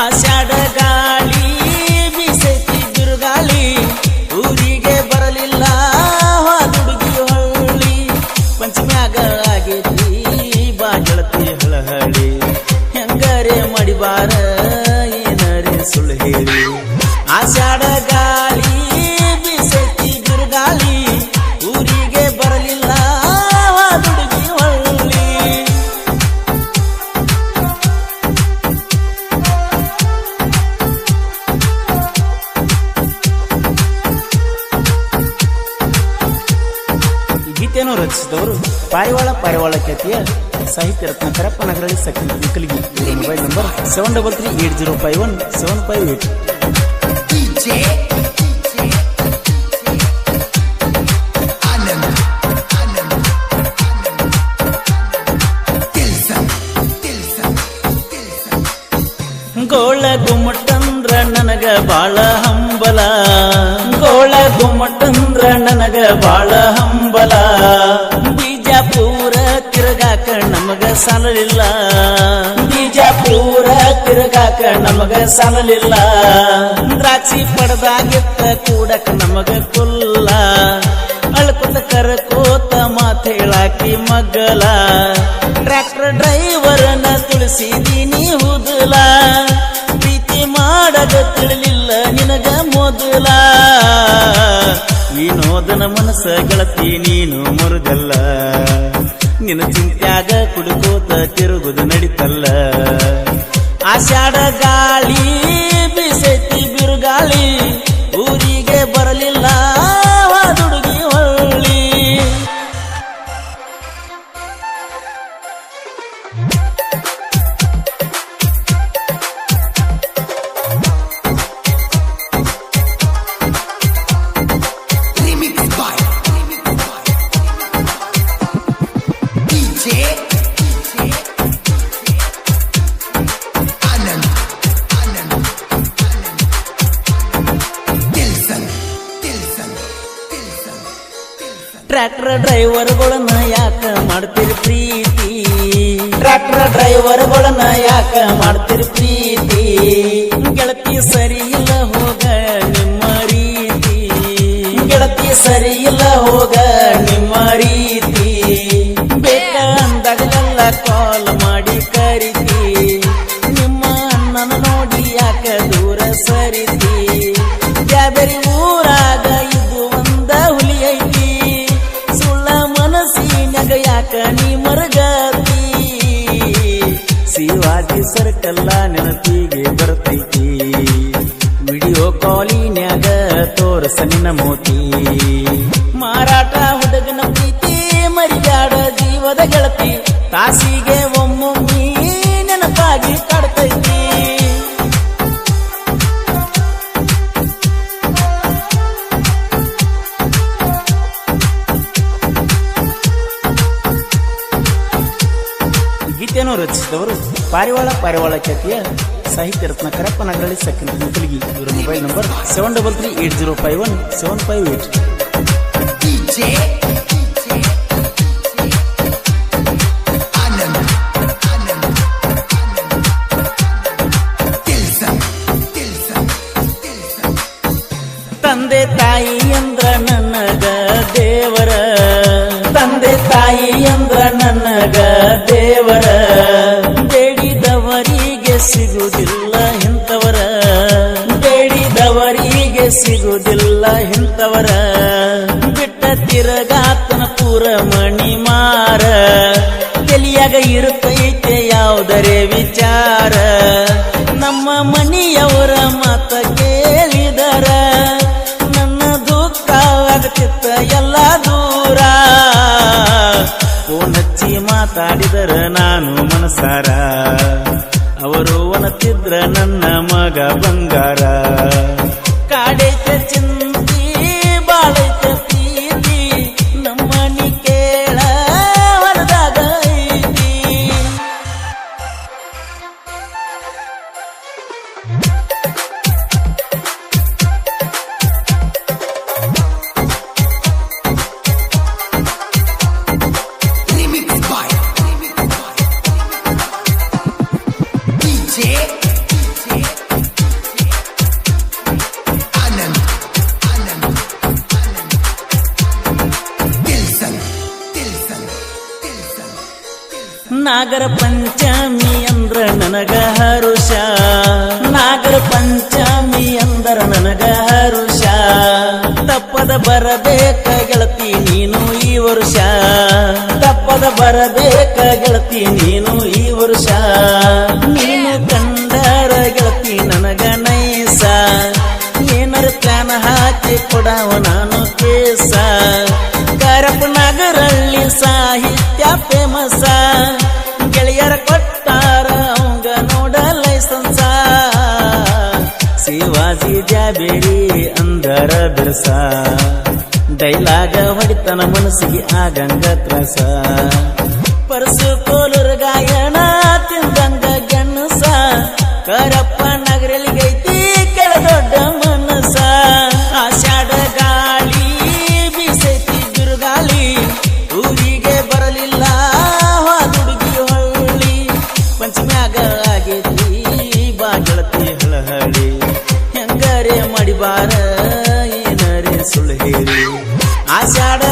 ಆಷಾಢ ಗಾಳಿ ಬೀಸೈತಿ ಬಿರುಗಾಳಿ ಊರಿಗೆ ಬರಲಿಲ್ಲ ಹಾದುಡುಗಿ ಹೊಳ್ಳಿ ಪಂಚಮ್ಯಾಗ ಆಗೈತಿ ಬಾಜಳತಿ ಹಳಹಳಿ ಹೆಂಗರೆ ಮಡಿಬಾರ ಏನರೆ ಸುಳ್ಳು ಹೇಳಿ ಆಷಾಢ ಗಾಳಿ ಬೀಸೈತಿ ಬಿರುಗಾಳಿ ಊರಿಗೆ ಬರಲಿಲ್ಲ ಹಾದುಡುಗಿ ಹೊಳ್ಳಿ ಗೀತೆಯನ್ನು ರಚಿಸಿದವರು ಪಾರಿವಾಳ ಖ್ಯಾತಿಯ ಸಾಹಿತ್ಯ ರತ್ನ Karappa Nagaralli second Ankalgi. Mobile number 7338051758. ಗೋಳ ಗುಮ್ಮಟಂದ್ರ ನನಗ ಬಾಳ ಹಂಬಲ ಗೋಳ ಗುಮ್ಮಟಂದ್ರ ನನಗ ಬಾಳ ಹಂಬಲ ಬಿಜಾಪುರ ತಿರುಗಾಕ ನಮಗ ಸಾಲಲಿಲ್ಲ ಬಿಜಾಪುರ ತಿರುಗಾಕ ನಮಗ ಸಾಲಲಿಲ್ಲ ದ್ರಾಕ್ಷಿ ಪಡದಾಗಿತ್ತ ಕೂಡಕ ನಮಗ ಕುಲ್ಲ ಅಳ್ಕೊತ ಕರಕೋತ ಮಾತ ಹೇಳಾಕಿ ಮಗ್ಗಲ ಟ್ರ್ಯಾಕ್ಟರ್ ಡ್ರೈವರ್ನ ತುಳಿಸಿದೀನಿ ಹುದಲ ಪ್ರೀತಿ ಮಾಡದ ತಿಳಿಲಿಲ್ಲ ನಿನಗ ಮೊದಲ ವಿನೋದನ ಮನಸ್ಸ ಗೆಳತಿ ನೀನು ಮರುದಲ್ಲ ನಿನ್ನ ಚಿಂತ್ಯಾಗ ಕುಡುಕೋತ ತಿರುಗುದು ನಡಿತಲ್ಲ ಆಷಾಢ ಗಾಳಿ ಬೀಸೈತಿ ಬಿರುಗಾಳಿ ಊರಿಗೆ ಬರಲಿಲ್ಲ ಹಾದುಡುಗಿ ಹೊಳ್ಳಿ ಟ್ರ್ಯಾಕ್ಟರ್ ಡ್ರೈವರ್ಗಳನ್ನ ಯಾಕ ಮಾಡ್ತೀರಿ ಪ್ರೀತಿ ಟ್ರ್ಯಾಕ್ಟರ್ ಡ್ರೈವರ್ಗಳನ್ನ ಯಾಕ ಮಾಡ್ತೀರಿ ಪ್ರೀತಿ ಗೆಳತಿ ಸರಿ ಇಲ್ಲ ಹೋಗ ನಿಮ್ಮ ರೀತಿ ಗೆಳತಿ ಸರಿ ಇಲ್ಲ ಹೋಗ ನಿಮ್ಮ ರೀತಿ ಬೇಕ ಅಂದಾಗಲೆಲ್ಲ ಕಾಲ್ ಮಾಡಿ ಕರಿತಿ ನಿಮ್ಮ ಅಣ್ಣನ ನೋಡಿ ಯಾಕ ದೂರ ಸರಿತಿ ಬ್ಯಾಬರಿ ಊರಾಗ ಇದು ಒಂದ ಹುಲಿ ಐತಿ ಮನಸ್ಸಿನಾಗ ಯಾಕ ನೀ ಮರಗತಿ ಶಿವಾಜಿ ಸರ್ಕಲ್ಲ ನೆನಪಿಗೆ ಬರ್ತೈತಿ ವಿಡಿಯೋ ಕಾಲಿನ್ಯಾಗ ತೋರಸ ನಿನ್ನ ಮೋತಿ ಮಾರಾಟ ಹುಡುಗನ ಪ್ರೀತಿ ಮರಿಗಾಡ ಜೀವದ ಗೆಳತಿ ತಾಸಿಗೆ ಒಮ್ಮೊಮ್ಮಿ ನೆನಪಾಗಿ ಕಾಡ್ತೈತಿ ಗೀತೆಯನ್ನು ರಚಿಸಿದವರು ಪಾರಿವಾಳ ಖ್ಯಾತಿಯ ಸಾಹಿತ್ಯ ರತ್ನ ಕರಪ್ಪ ನಗರಳ್ಳಿ ಸೆಕೆಂಡ್ ಅಂಕಲ್ಗಿ. ಇವರ ಮೊಬೈಲ್ ನಂಬರ್ 7338051758. ತಂದೆ ತಾಯಿ ಅಂದ್ರ ನನಗ ದೇವರ ತಂದೆ ತಾಯಿ ಅಂದ್ರ ನನಗ ದೇವರ ಬೇಡಿದವರಿಗೆ ಸಿಗುವುದಿಲ್ಲ ಇಂಥವರ ಬೇಡಿದವರಿಗೆ ಸಿಗುವುದಿಲ್ಲ ಇಂಥವರ ಬಿಟ್ಟ ತಿರಗಾತನ ಪೂರ ಮಣಿ ಮಾರ ತಲಿಯಾಗ ಇರುತ್ತೈತೆ ಯಾವುದರೇ ವಿಚಾರ ನಮ್ಮ ಮನಿಯವರ ಮಾತ ಕೇಳಿದರ ನನ್ನ ದುಃಖ ಆಗತಿತ್ತ ಎಲ್ಲ ದೂರ ಫೋನ್ ಹಚ್ಚಿ ಮಾತಾಡಿದರ ನಾನು ಮನಸಾರ ಅವರು ಒನತಿದ್ರ ನನ್ನ ಮಗ ಬಂಗಾರ ಕಾಡೈತೆ ಚಿಂತಿ ಬಾಳೈತೆ ಪ್ರೀತಿ ನಮ್ಮನಿ ಕೇಳ ಹೊರದಾಗ ಐತಿ ನಾಗರ ಪಂಚಮಿ ಅಂದ್ರ ನನಗ ಹರುಷ ನಾಗರ ಪಂಚಮಿ ಅಂದ್ರ ನನಗ ಹರುಷ ತಪ್ಪದ ಬರಬೇಕ ಗೆಳತಿ ನೀನು ಈ ವರ್ಷ ತಪ್ಪದ ಬರಬೇಕ ಗೆಳತಿ ನೀನು ಈ ವರ್ಷ ನೀನು ಕಂಡರ ಗೆಳತಿ ನನಗ ನೈಸ ಏನರ ಪ್ಲಾನ್ ಹಾಕಿ ಕೊಡವ ನಾನು ಕೇಸ ಕರಪ ನಗರಲ್ಲಿ ಸಾಹಿತ್ಯ ಫೇಮಸ ಗೆಳೆಯರ ಕೊಟ್ಟಾರ ಅವಂಗ ನೋಡ ಲೈಸನ್ಸ ಶಿವಾಜಿ ಜಾಬೇರಿ ಅಂದರ ಬಿರ್ಸ ಡೈಲಾಗ ಹೊಡಿತನ ಮನಸ್ಸಿಗೆ ಆಗಂಗ ತ್ರಾಸ ಪರಸು ಕೋಲೂರು ಗಾಯನ ತಿಂದಂಗ ಗೆಣಸ ಕರಪ್ಪ ನಗರಲ್ಲಿ ಗೈತಿ ಕೆಳ ದೊಡ್ಡ ಮನಸ ಆಷಾಢ ಗಾಳಿ ಬೀಸೈತಿ ಬಿರುಗಾಳಿ ಊರಿಗೆ ಬರಲಿಲ್ಲ ಹಾದುಡುಗಿ ಹೊಳ್ಳಿ ಪಂಚಮ್ಯಾಗ ಆಗೈತಿ ಬಾಗಳತಿ ಹಳಹಳಿ ಹೆಂಗರೆ ಮಾಡಿಬಾರ ಏನರೆ ಸುಳ್ಳು ಹೇಳಿ ಆಷಾಢ